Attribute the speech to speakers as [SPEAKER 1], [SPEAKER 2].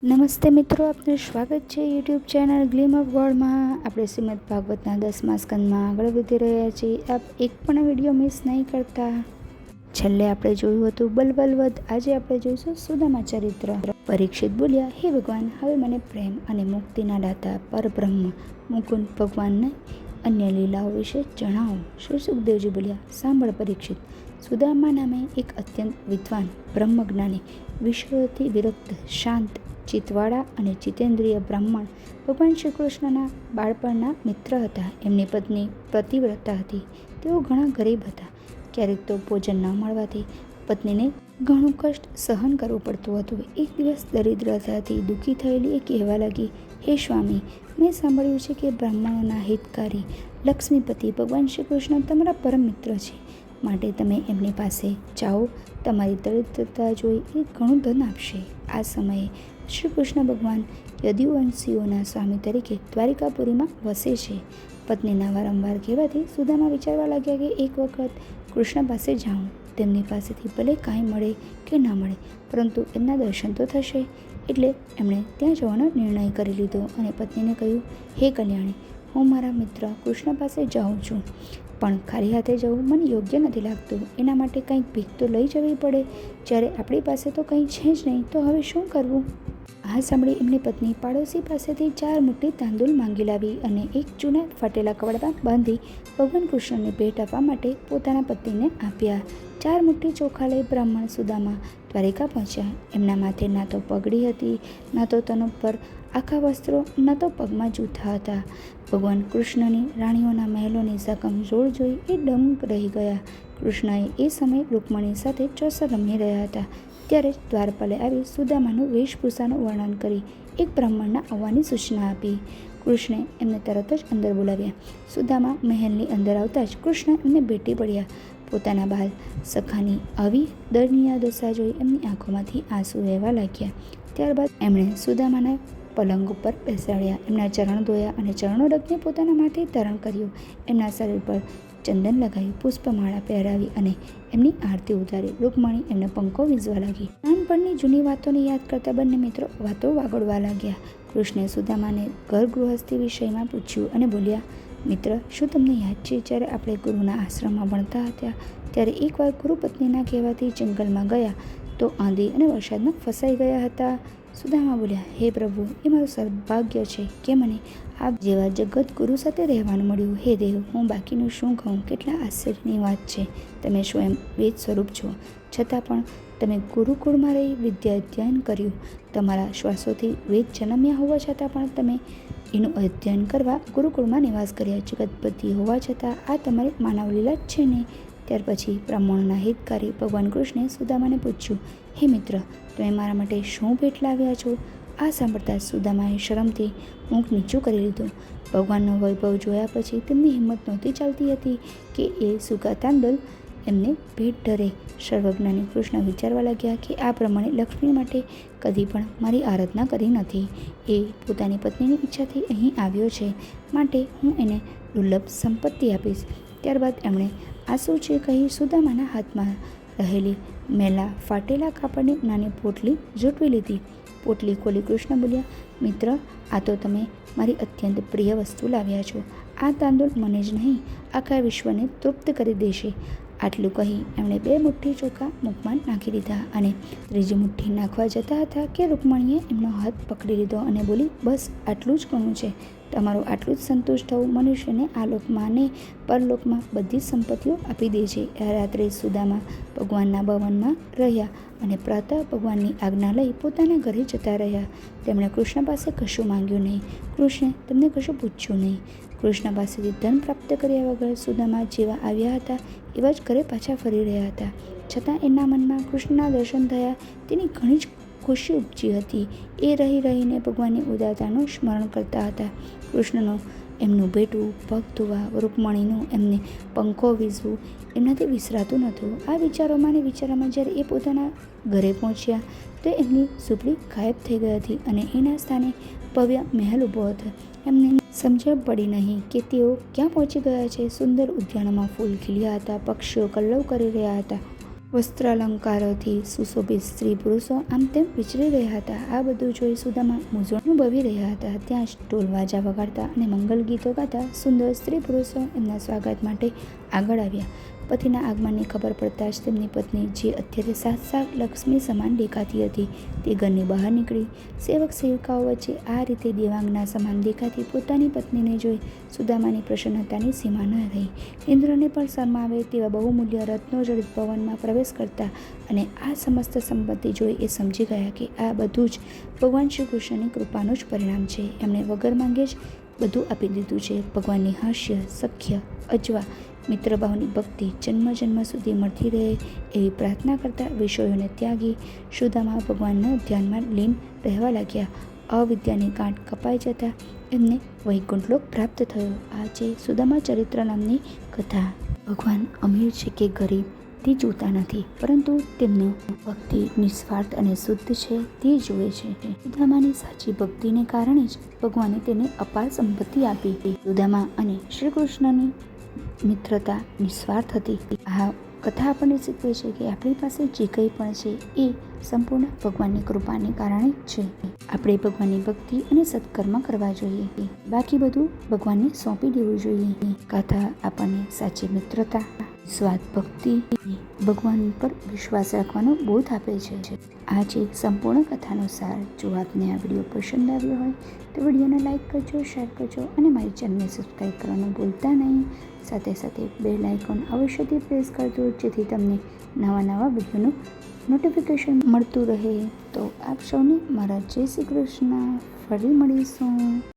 [SPEAKER 1] નમસ્તે મિત્રો, આપનું સ્વાગત છે યુટ્યુબ ચેનલ ગ્લીમ ઓફ ગોડમાં. આપણે શ્રીમદ ભાગવતના 10મા સ્કંદમાં આગળ વધી રહ્યા છીએ. આપ એક પણ વિડીયો મિસ નહીં કરતા. છેલ્લે આપણે જોયું હતું બલબલવધ. આજે આપણે જોઈશું સુદામા ચરિત્ર. પરીક્ષિત બોલ્યા, હે ભગવાન, હવે મને પ્રેમ અને મુક્તિના દાતા પરબ્રહ્મ મુકુંદ ભગવાનને અન્ય લીલાઓ વિશે જણાવો. શ્રી સુખદેવજી બોલ્યા, સાંભળ પરીક્ષિત. સુદામા નામે એક અત્યંત વિદ્વાન બ્રહ્મજ્ઞાની, વિષયોથી વિરક્ત, શાંત ચિત્તવાળા અને જીતેન્દ્રિય બ્રાહ્મણ ભગવાન શ્રી કૃષ્ણના બાળપણના મિત્ર હતા. એમની પત્ની પતિવ્રતા હતી. તેઓ ઘણા ગરીબ હતા. ક્યારેક તો ભોજન ન મળવાથી પત્નીને ઘણું કષ્ટ સહન કરવું પડતું હતું. એક દિવસ દરિદ્રતાથી દુઃખી થયેલી એ કહેવા લાગી, હે સ્વામી, મેં સાંભળ્યું છે કે બ્રાહ્મણોના હિતકારી લક્ષ્મીપતિ ભગવાન શ્રી કૃષ્ણ તમારા પરમ મિત્ર છે. માટે તમે એમની પાસે જાઓ. તમારી દરિદ્રતા જોઈ એ ઘણું ધન આપશે. આ સમયે શ્રી કૃષ્ણ ભગવાન યદુવંશીઓના સ્વામી તરીકે દ્વારિકાપુરીમાં વસે છે. પત્નીના વારંવાર કહેવાથી સુદામા વિચારવા લાગ્યા કે એક વખત કૃષ્ણ પાસે જાઉં. તેમની પાસેથી ભલે કાંઈ મળે કે ના મળે, પરંતુ એમના દર્શન તો થશે. એટલે એમણે ત્યાં જવાનો નિર્ણય કરી લીધો અને પત્નીને કહ્યું, હે કલ્યાણી, હું મારા મિત્ર કૃષ્ણ પાસે જાઉં છું, પણ ખાલી હાથે જવું મને યોગ્ય નથી લાગતું. એના માટે કંઈક ભીખ તો લઈ જવી પડે. જ્યારે આપણી પાસે તો કંઈ છે જ નહીં, તો હવે શું કરવું? આ સાંભળી એમની પત્ની પાડોશી પાસેથી 4 મુઠ્ઠી તાંદૂળ માંગી લાવી અને એક જૂના ફાટેલા કપડામાં બાંધી ભગવાન કૃષ્ણને ભેટ આપવા માટે પોતાના પતિને આપ્યા. 4 મુઠ્ઠી ચોખા લઈ બ્રાહ્મણ સુદામા દ્વારિકા પહોંચ્યા. એમના માથે ના તો પગડી હતી, ના તો તન પર આખા વસ્ત્રો, ના તો પગમાં જૂથા હતા. ભગવાન કૃષ્ણની રાણીઓના મહેલોની ઝાકમઝોળ જોઈ એ દંગ રહી ગયા. કૃષ્ણએ એ સમયે રૂકમણી સાથે ચોસર રમી રહ્યા હતા. ત્યારે જ દ્વારપાલે આવી સુદામાનું વેશભૂષાનું વર્ણન કરી એક બ્રાહ્મણના આવવાની સૂચના આપી. કૃષ્ણે એમને તરત જ અંદર બોલાવ્યા. સુદામા મહેલની અંદર આવતા જ કૃષ્ણ એમને ભેટી પડ્યા. પોતાના બાલ સખાની આવી દયનીય દશા જોઈ એમની આંખોમાંથી આંસુ વહેવા લાગ્યા. ત્યારબાદ એમણે સુદામાના પલંગ ઉપર બેસાડ્યા, એમના ચરણ ધોયા અને ચરણોરજને પોતાના માથે ધારણ કર્યું. એમના શરીર પર ચંદન લગાવી, પુષ્પમાળા પહેરાવી અને એમની આરતી ઉતારી. રૂકમણી એમને પંખો વીઝવા લાગી. નાનપણની જૂની વાતોને યાદ કરતા બંને મિત્રો વાતો વાગડવા લાગ્યા. કૃષ્ણે સુદામાને ઘર ગૃહસ્થી વિષયમાં પૂછ્યું અને બોલ્યા, મિત્ર, શું તમને યાદ છે જ્યારે આપણે ગુરુના આશ્રમમાં ભણતા હતા ત્યારે એકવાર ગુરુ પત્નીના કહેવાથી જંગલમાં ગયા તો આંધી અને વરસાદમાં ફસાઈ ગયા હતા? સુદામા બોલ્યા, હે પ્રભુ, એ મારું સૌભાગ્ય છે કે મને આપ જેવા જગત ગુરુ સાથે રહેવાનું મળ્યું. હે દેવ, હું બાકીનું શું કહું? કેટલા આશ્ચર્યની વાત છે. તમે સ્વયં વેદ સ્વરૂપ છો, છતાં પણ તમે ગુરુકુળમાં રહી વિદ્યા અધ્યયન કર્યું. તમારા શ્વાસોથી વેદ જન્મ્યા હોવા છતાં પણ તમે એનું અધ્યયન કરવા ગુરુકુળમાં નિવાસ કર્યા. જગતપતિ હોવા છતાં આ તમારી માનવલીલા જ છે ને? ત્યાર પછી બ્રાહ્મણોના હિતકારી ભગવાન કૃષ્ણે સુદામાને પૂછ્યું, હે મિત્ર, તમે મારા માટે શું ભેટ લાવ્યા છો? આ સાંભળતા સુદામાએ શરમથી મુખ નીચું કરી લીધું. ભગવાનનો વૈભવ જોયા પછી તેમની હિંમત નહોતી ચાલતી હતી કે એ સૂકા તાંદલ એમને ભેટ ધરે. સર્વજ્ઞાની કૃષ્ણ વિચારવા લાગ્યા કે આ પ્રમાણે લક્ષ્મી માટે કદી પણ મારી આરાધના કરી નથી. એ પોતાની પત્નીની ઈચ્છાથી અહીં આવ્યો છે, માટે હું એને દુર્લભ સંપત્તિ આપીશ. ત્યારબાદ એમણે આંસુ છે કહી સુદામાના હાથમાં રહેલી મેલા ફાટેલા કાપડની નાની પોટલી ઝૂંટવી લીધી. પોટલી ખોલી કૃષ્ણ બોલ્યા, મિત્ર, આ તો તમે મારી અત્યંત પ્રિય વસ્તુ લાવ્યા છો. આ તાંદૂળ મને જ નહીં, આખા વિશ્વને તૃપ્ત કરી દેશે. આટલું કહી એમણે 2 મુઠ્ઠી ચોખા મુખમાં નાખી દીધા અને ત્રીજી મુઠ્ઠી નાખવા જતા હતા કે રૂકમણીએ એમનો હાથ પકડી લીધો અને બોલી, બસ આટલું જ ઘણું છે. તમારું આટલું જ સંતુષ્ટ થવું મનુષ્યને આ લોકમાં ને પરલોકમાં બધી જ સંપત્તિઓ આપી દે છે. આ રાત્રે સુદામા ભગવાનના ભવનમાં રહ્યા અને પ્રાતઃ ભગવાનની આજ્ઞા લઈ પોતાના ઘરે જતા રહ્યા. તેમણે કૃષ્ણ પાસે કશું માંગ્યું નહીં. કૃષ્ણે તેમને કશું પૂછ્યું નહીં. કૃષ્ણ પાસેથી ધન પ્રાપ્ત કર્યા વગર સુદામા જેવા આવ્યા હતા એવા જ ઘરે પાછા ફરી રહ્યા હતા. છતાં એના મનમાં કૃષ્ણના દર્શન થયા તેની ઘણી જ ખુશી ઉપજી હતી. એ રહી રહીને ભગવાનની ઉદારતાનું સ્મરણ કરતા હતા. કૃષ્ણનું એમનું ભેટવું, પગ ધોવા, રૂકમણીનું એમને પંખો વીઝવું એમનાથી વિસરાતું નહોતું. આ વિચારોમાં ને વિચારોમાં જ્યારે એ પોતાના ઘરે પહોંચ્યા તો એમની ઝૂંપડી ગાયબ થઈ ગઈ હતી અને એના સ્થાને ભવ્ય મહેલ ઊભો હતો. એમને સમજણ પડી નહીં કે તેઓ ક્યાં પહોંચી ગયા છે. સુંદર ઉદ્યાનોમાં ફૂલ ખીલ્યા હતા, પક્ષીઓ કલ્લવ કરી રહ્યા હતા વસ્ત્રાલંકારોથી સુશોભિત સ્ત્રી પુરુષો આમ તેમ વિચરી રહ્યા હતા. આ બધું જોઈ સુદામા મૂંઝવણ અનુભવી રહ્યા હતા. ત્યાં જ ઢોલ વાજા વગાડતા અને મંગલ ગીતો ગાતા સુંદર સ્ત્રી પુરુષો એમના સ્વાગત માટે આગળ આવ્યા. પતિના આગમનની ખબર પડતા જ તેમની પત્ની, જે અત્યારે સાક્ષાત લક્ષ્મી સમાન દેખાતી હતી, તે ઘરની બહાર નીકળી. સેવક સેવિકાઓ વચ્ચે આ રીતે દેવાંગના સમાન દેખાતી પોતાની પત્નીને જોઈ સુદામાની પ્રસન્નતાની સીમા ન રહી. ઇન્દ્રને પણ શરમાવે તેવા બહુમૂલ્ય રત્નો જડિત ભવનમાં પ્રવેશ કરતા અને આ સમસ્ત સંપત્તિ જોઈ એ સમજી ગયા કે આ બધું જ ભગવાન શ્રી કૃષ્ણની કૃપાનું જ પરિણામ છે. એમણે વગર માંગે જ બધું આપી દીધું છે. ભગવાનની હાસ્ય, સખ્ય, અજવા, મિત્રભાવની ભક્તિ જન્મ જન્મ સુધી મળતી રહે એવી પ્રાર્થના કરતા વિષયોને ત્યાગી સુદામા ભગવાનના ધ્યાનમાં લીન રહેવા લાગ્યા. અવિદ્યાની ગાંઠ કપાઈ જતા એમને વૈકુંઠલોક પ્રાપ્ત થયો. આ છે સુદામા ચરિત્ર નામની કથા. ભગવાન અમીર છે કે ગરીબ તે જોતા નથી, પરંતુ તેમની ભક્તિ નિસ્વાર્થ અને શુદ્ધ છે તે જુએ છે. સુદામાની સાચી ભક્તિને કારણે જ ભગવાને તેને અપાર સંપત્તિ આપી. સુદામા અને શ્રી કૃષ્ણની મિત્રતા નિસ્વાર્થ હતી. આ કથા આપણને શીખવે છે કે આપણી પાસે જે કંઈ પણ છે એ સંપૂર્ણ ભગવાનની કૃપાને કારણે છે. આપણે ભગવાનની ભક્તિ અને સત્કર્મ કરવા જોઈએ, બાકી બધું ભગવાનને સોંપી દેવું જોઈએ. કથા આપણને સાચી મિત્રતા, સ્વાદ ભક્તિ, ભગવાન પર વિશ્વાસ રાખવાનો બોધ આપે છે. આ છે સંપૂર્ણ કથાનો સાર. જો આપને આ વિડીયો પસંદ આવ્યો હોય તો વિડીયોને લાઇક કરજો, શેર કરજો અને મારી ચેનલને સબસ્ક્રાઈબ કરવાનું ભૂલતા નહીં. સાથે સાથે બેલ આઇકોન અવશ્યથી પ્રેસ કરજો, જેથી તમને નવા વિડીયોનું નોટિફિકેશન મળતું રહે. તો આપ સૌને મારા જય શ્રી કૃષ્ણ. ફરી મળીશું.